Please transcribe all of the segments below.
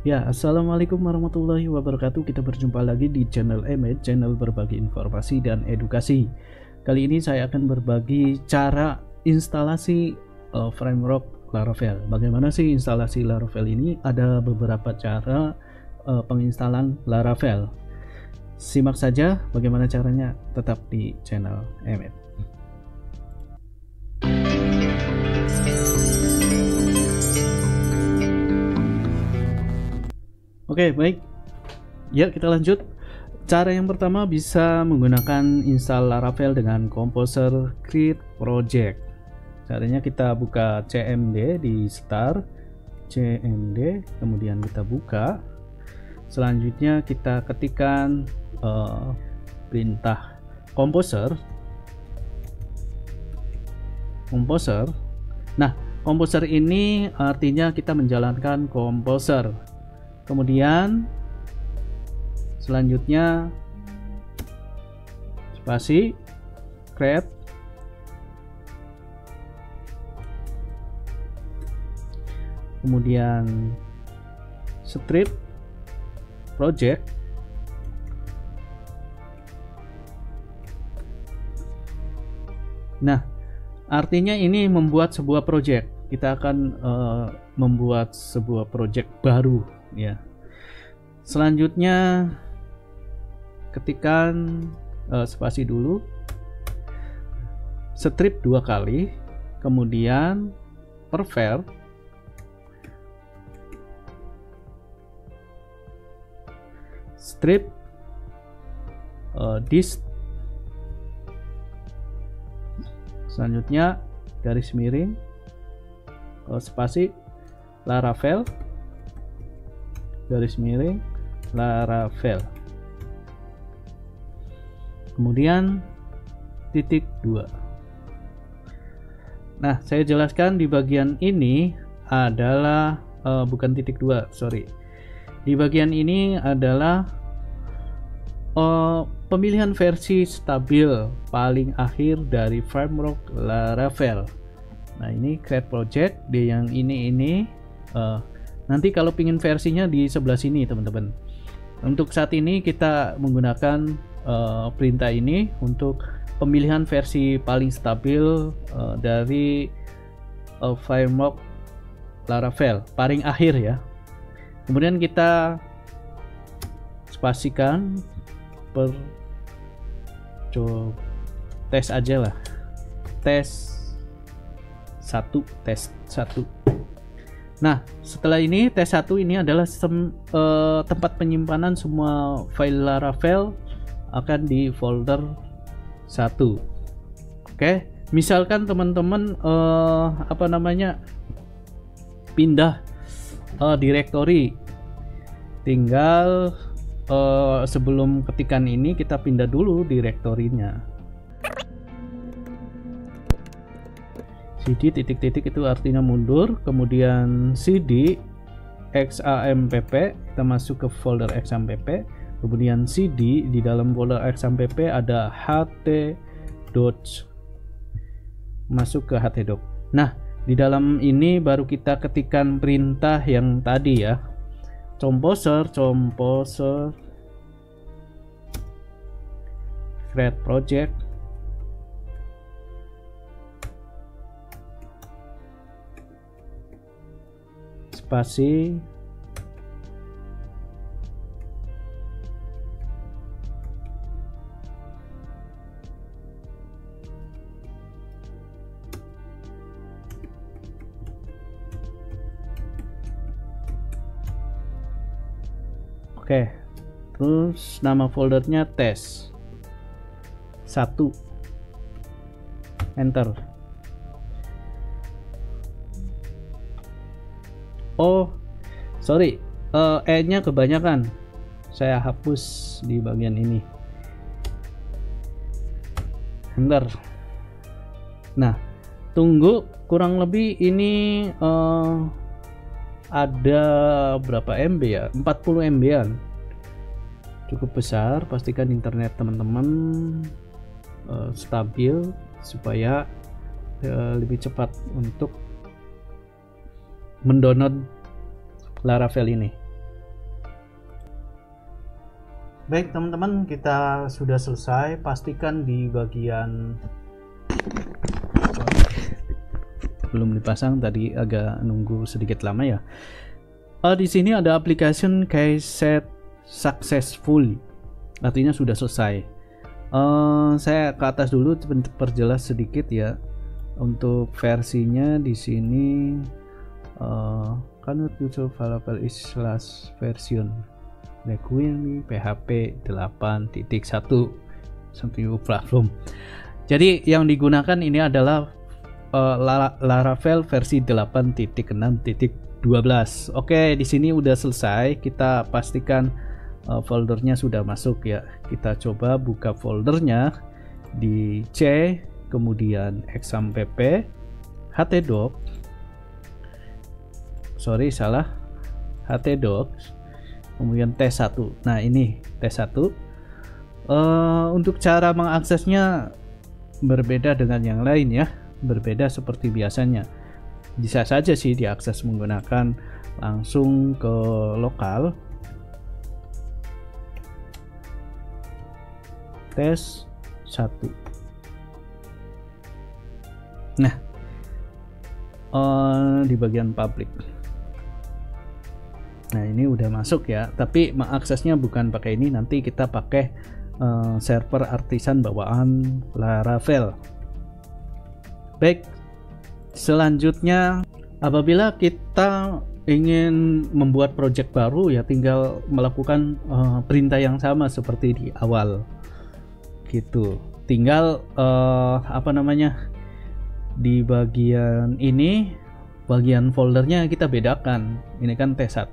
Ya, assalamualaikum warahmatullahi wabarakatuh. Kita berjumpa lagi di channel Emed, channel berbagi informasi dan edukasi. Kali ini saya akan berbagi cara instalasi framework Laravel. Bagaimana sih instalasi Laravel ini? Ada beberapa cara penginstalan Laravel. Simak saja bagaimana caranya, tetap di channel Emed. Oke, baik. Ya, kita lanjut. Cara yang pertama bisa menggunakan install Laravel dengan Composer Create Project. Caranya kita buka cmd di start, cmd, kemudian kita buka. Selanjutnya kita ketikkan perintah Composer. Nah, Composer ini artinya kita menjalankan Composer. Kemudian selanjutnya spasi create, kemudian strip project, nah artinya ini membuat sebuah project. Kita akan membuat sebuah project baru ya. Selanjutnya ketikkan spasi dulu, strip 2 kali, kemudian prepare, strip dist, selanjutnya garis miring, spasi Laravel, garis miring Laravel, kemudian titik 2. Nah, saya jelaskan di bagian ini adalah bukan titik 2, sorry. Di bagian ini adalah pemilihan versi stabil paling akhir dari framework Laravel. Nah, ini create project. Di yang ini nanti kalau pingin versinya di sebelah sini teman-teman. Untuk saat ini kita menggunakan perintah ini untuk pemilihan versi paling stabil dari framework Laravel paling akhir ya. Kemudian kita spasikan tes aja lah, tes 1. Nah, setelah ini tes 1 ini adalah tempat penyimpanan semua file Laravel akan di folder 1. Oke, misalkan teman-teman pindah directory, tinggal sebelum ketikan ini kita pindah dulu direktorinya. cd titik-titik itu artinya mundur, kemudian cd xampp, kita masuk ke folder xampp, kemudian cd di dalam folder xampp ada ht.doc, masuk ke htdoc. Nah, di dalam ini baru kita ketikkan perintah yang tadi ya, composer create project, spasi oke, terus nama foldernya tes 1, enter. Oh sorry, E nya kebanyakan, saya hapus di bagian ini, enter. Nah, tunggu, kurang lebih ini ada berapa MB ya, 40 MB-an, cukup besar. Pastikan internet teman-teman stabil supaya lebih cepat untuk mendownload Laravel ini. Baik teman-teman, kita sudah selesai. Pastikan di bagian belum dipasang tadi, agak nunggu sedikit lama ya. Di sini ada application case set successful, artinya sudah selesai. Saya ke atas dulu perjelas sedikit ya. Untuk versinya di sini cannot use available is last version requirement PHP 8.1 sampai platform. Jadi yang digunakan ini adalah Laravel versi 8.6.12. Oke, di sini udah selesai. Kita pastikan foldernya sudah masuk ya. Kita coba buka foldernya di C, kemudian exampp, htdoc, htdocs, kemudian T1. Nah, ini T1. Untuk cara mengaksesnya berbeda dengan yang lain ya, berbeda seperti biasanya. Bisa saja sih diakses menggunakan langsung ke lokal tes 1. Nah, di bagian public. Nah, ini udah masuk ya, tapi mengaksesnya bukan pakai ini, nanti kita pakai server artisan bawaan Laravel. Baik, selanjutnya apabila kita ingin membuat project baru ya tinggal melakukan perintah yang sama seperti di awal gitu. Tinggal di bagian ini, bagian foldernya kita bedakan. Ini kan T1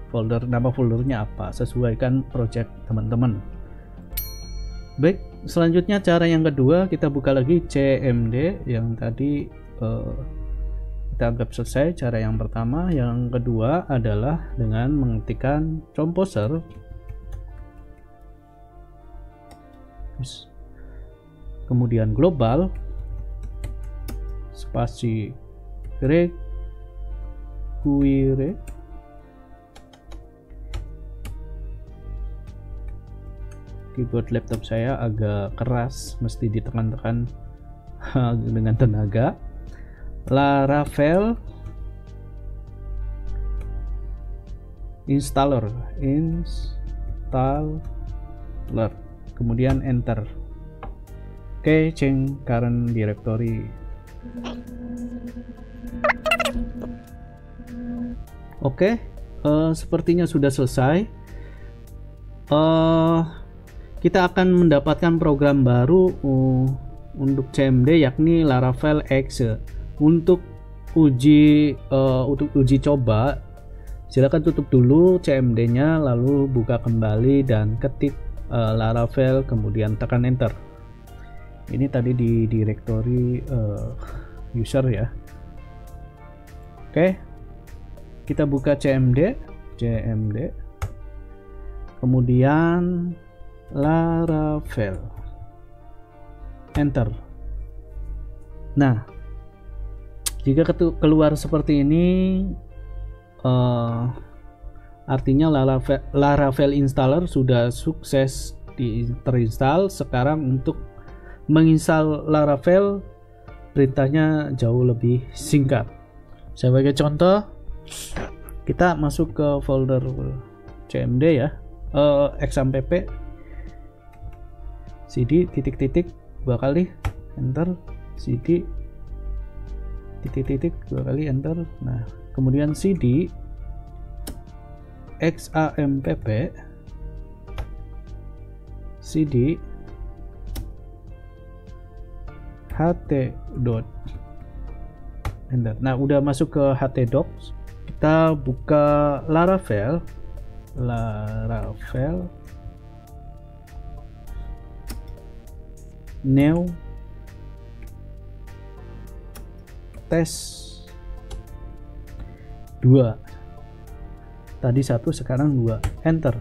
folder, nama foldernya apa, sesuaikan project teman-teman. Baik, selanjutnya cara yang kedua, kita buka lagi CMD yang tadi kita anggap selesai. Cara yang pertama. Yang kedua adalah dengan mengetikkan composer kemudian global spasi require keyboard laptop saya agak keras, mesti ditekan-tekan dengan tenaga. Laravel installer, kemudian enter. Oke, change current directory. Oke, sepertinya sudah selesai. Kita akan mendapatkan program baru untuk CMD, yakni Laravel X. Untuk uji coba, silakan tutup dulu CMD-nya, lalu buka kembali dan ketik Laravel, kemudian tekan enter. Ini tadi di directory user ya. Oke, kita buka CMD, kemudian Laravel, enter. Nah, jika keluar seperti ini, artinya Laravel installer sudah sukses terinstall. Sekarang untuk menginstal Laravel, perintahnya jauh lebih singkat. Sebagai contoh, kita masuk ke folder CMD ya, exampp, cd titik-titik 2 kali enter, cd titik-titik 2 kali enter. Nah, kemudian cd exampp, cd ht.enter. Nah, udah masuk ke htdocs. Kita buka Laravel new test 2. Tadi 1, sekarang 2, enter.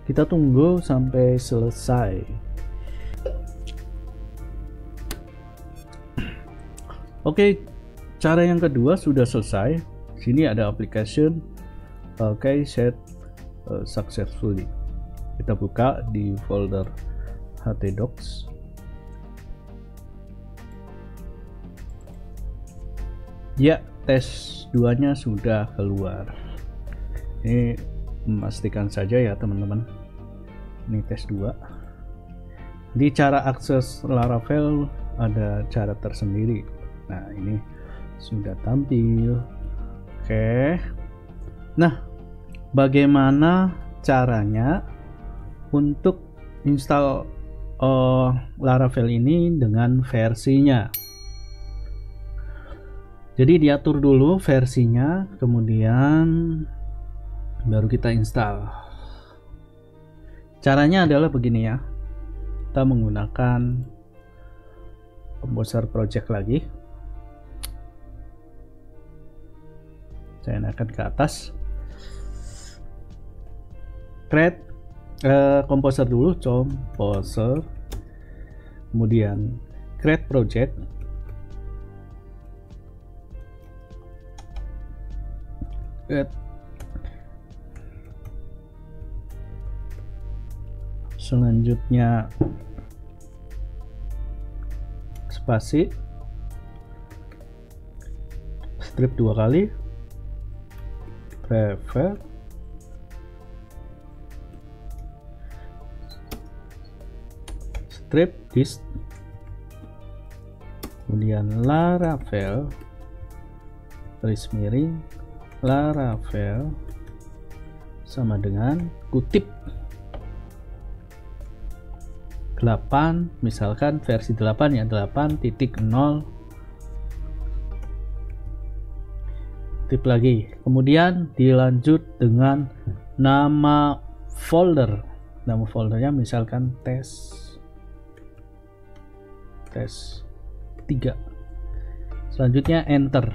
Kita tunggu sampai selesai. Oke, cara yang kedua sudah selesai. Sini ada application. Oke, set successfully. Kita buka di folder htdocs. Ya, tes 2-nya sudah keluar. Ini memastikan saja ya teman-teman. Ini tes 2. Di cara akses Laravel ada cara tersendiri. Nah, ini sudah tampil. Oke. Nah, bagaimana caranya untuk install Laravel ini dengan versinya? Jadi diatur dulu versinya, kemudian baru kita install. Caranya adalah begini ya. Kita menggunakan Composer Project lagi. Saya naikkan ke atas. Create Composer dulu, Composer. Kemudian create project. Selanjutnya spasi, strip 2 kali, prefer, strip dist, kemudian Laravel, garis miring, Laravel sama dengan kutip 8, misalkan versi 8 ya, 8.0 tip lagi, kemudian dilanjut dengan nama folder. Nama foldernya misalkan tes 3. Selanjutnya enter.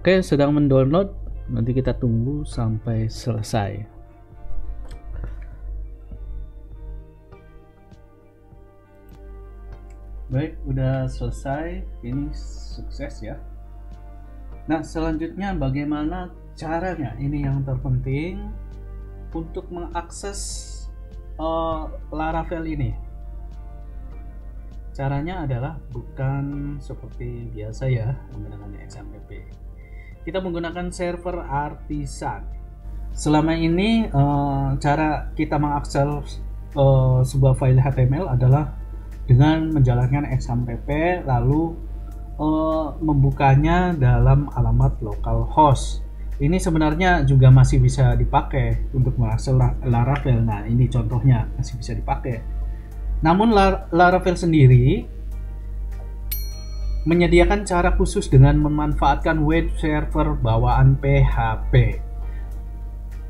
Oke, sedang mendownload. Nanti kita tunggu sampai selesai. Baik, udah selesai. Ini sukses ya. Nah, selanjutnya bagaimana caranya? Ini yang terpenting untuk mengakses Laravel ini. Caranya adalah bukan seperti biasa ya, menggunakan XAMPP. Kita menggunakan server artisan. Selama ini cara kita mengakses sebuah file HTML adalah dengan menjalankan XAMPP lalu membukanya dalam alamat localhost. Ini sebenarnya juga masih bisa dipakai untuk mengakses Laravel. Nah, ini contohnya masih bisa dipakai. Namun Laravel sendiri menyediakan cara khusus dengan memanfaatkan web server bawaan PHP.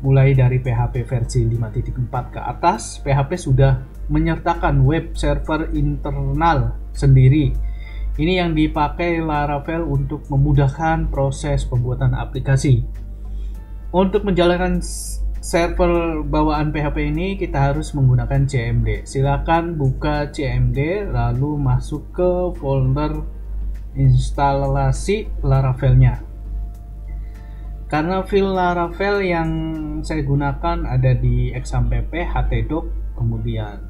Mulai dari PHP versi 5.4 ke atas, PHP sudah menyertakan web server internal sendiri. Ini yang dipakai Laravel untuk memudahkan proses pembuatan aplikasi. Untuk menjalankan server bawaan PHP ini kita harus menggunakan CMD. Silakan buka CMD lalu masuk ke folder instalasi Laravelnya. Karena file Laravel yang saya gunakan ada di XAMPP, htdoc, kemudian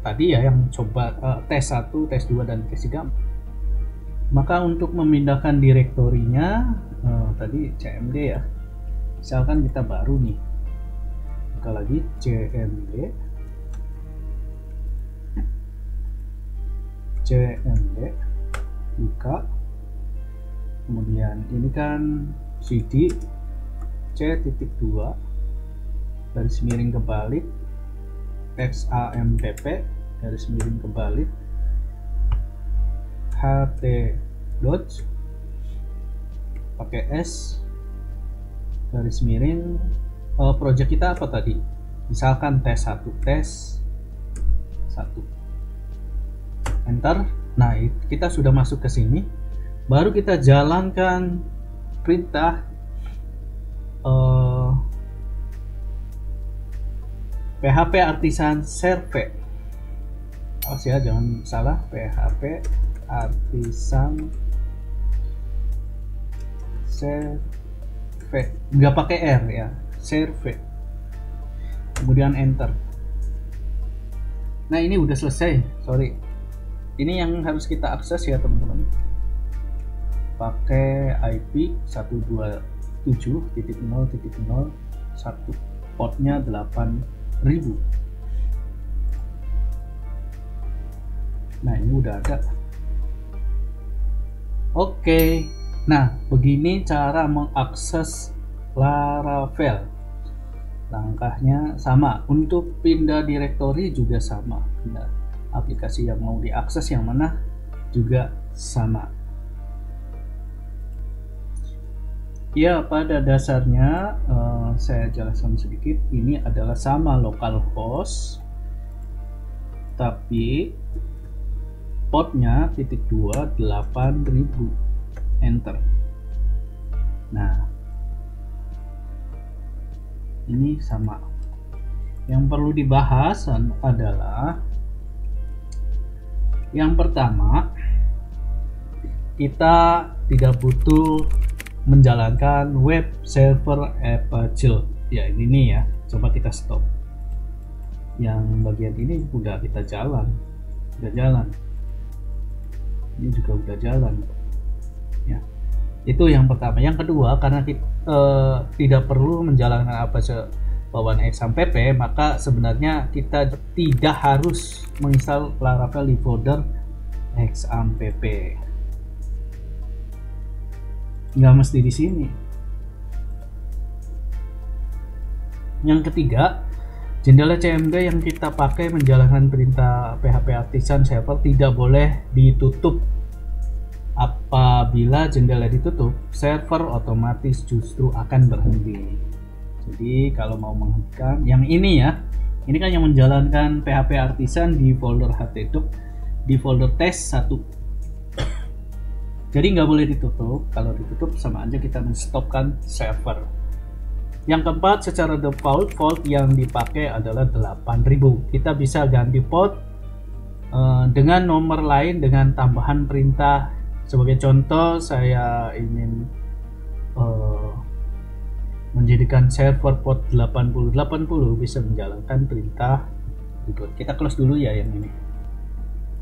tadi ya yang coba tes 1, tes 2 dan tes 3. Maka untuk memindahkan direktorinya tadi CMD ya. Misalkan kita baru nih. Buka lagi CMD. Buka, kemudian ini kan cd c.2 garis miring kebalik XAMPP garis miring kebalik htdocs pakai S garis miring project kita apa tadi, misalkan tes 1, enter. Nah, kita sudah masuk ke sini. Baru kita jalankan perintah PHP artisan serve. awas ya jangan salah, PHP Artisan serve, nggak pakai R ya, serve, kemudian enter. Nah ini udah selesai, sorry, ini yang harus kita akses ya teman-teman, pakai IP 127.0.0, satu portnya 8000. Nah ini udah ada. Oke, nah begini cara mengakses Laravel. Langkahnya sama, untuk pindah direktori juga sama, pindah aplikasi yang mau diakses yang mana juga sama. Ya pada dasarnya saya jelaskan sedikit, ini adalah sama localhost tapi portnya .2 8000, enter. Nah ini sama. Yang perlu dibahas adalah yang pertama, kita tidak butuh menjalankan web server Apache ya, ini nih ya, coba kita stop. Yang bagian ini udah kita jalan, ini juga udah jalan ya. Itu yang pertama. Yang kedua, karena kita tidak perlu menjalankan Apache bawaan XAMPP, maka sebenarnya kita tidak harus menginstal Laravel di folder XAMPP, nggak mesti di sini. Yang ketiga, jendela CMD yang kita pakai menjalankan perintah PHP Artisan Server tidak boleh ditutup. Apabila jendela ditutup, server otomatis justru akan berhenti. Jadi kalau mau menghentikan yang ini ya, ini kan yang menjalankan PHP Artisan di folder htdoc, di folder test 1. Jadi nggak boleh ditutup. Kalau ditutup sama aja kita menstopkan server. Yang keempat, secara default port yang dipakai adalah 8000. Kita bisa ganti port dengan nomor lain dengan tambahan perintah. Sebagai contoh, saya ingin menjadikan server port 8080, bisa menjalankan perintah berikut. Kita close dulu ya yang ini.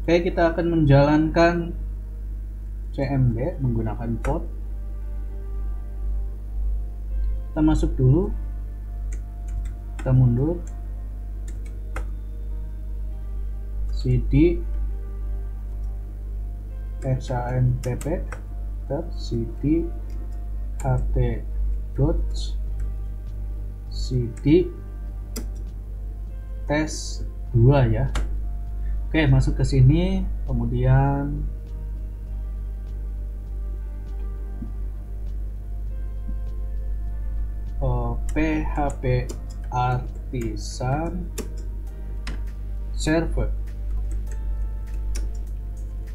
Oke, kita akan menjalankan CMD menggunakan port. Kita masuk dulu, kita mundur, cd XAMPP ter cd ht.cd test 2 ya. Oke, masuk ke sini, kemudian PHP Artisan Server,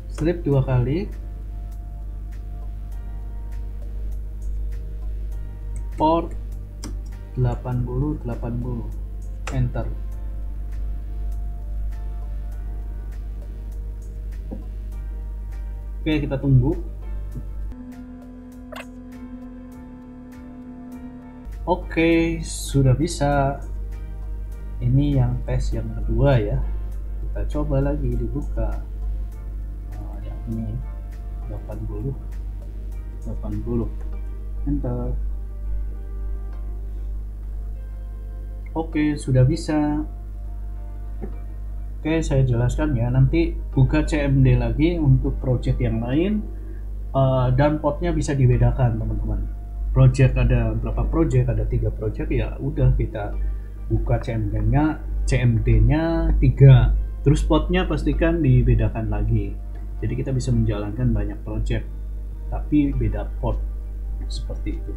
strip 2 kali, port 8080, enter. Oke, kita tunggu. Oke, sudah bisa. Ini yang tes yang kedua ya. Kita coba lagi dibuka. Yang ini 80, enter. Oke, sudah bisa. Oke, saya jelaskan ya. Nanti buka CMD lagi untuk project yang lain, dan portnya bisa dibedakan teman-teman. Project ada berapa project, ada 3 project ya udah kita buka CMD-nya 3, terus portnya pastikan dibedakan lagi, jadi kita bisa menjalankan banyak project tapi beda port, seperti itu.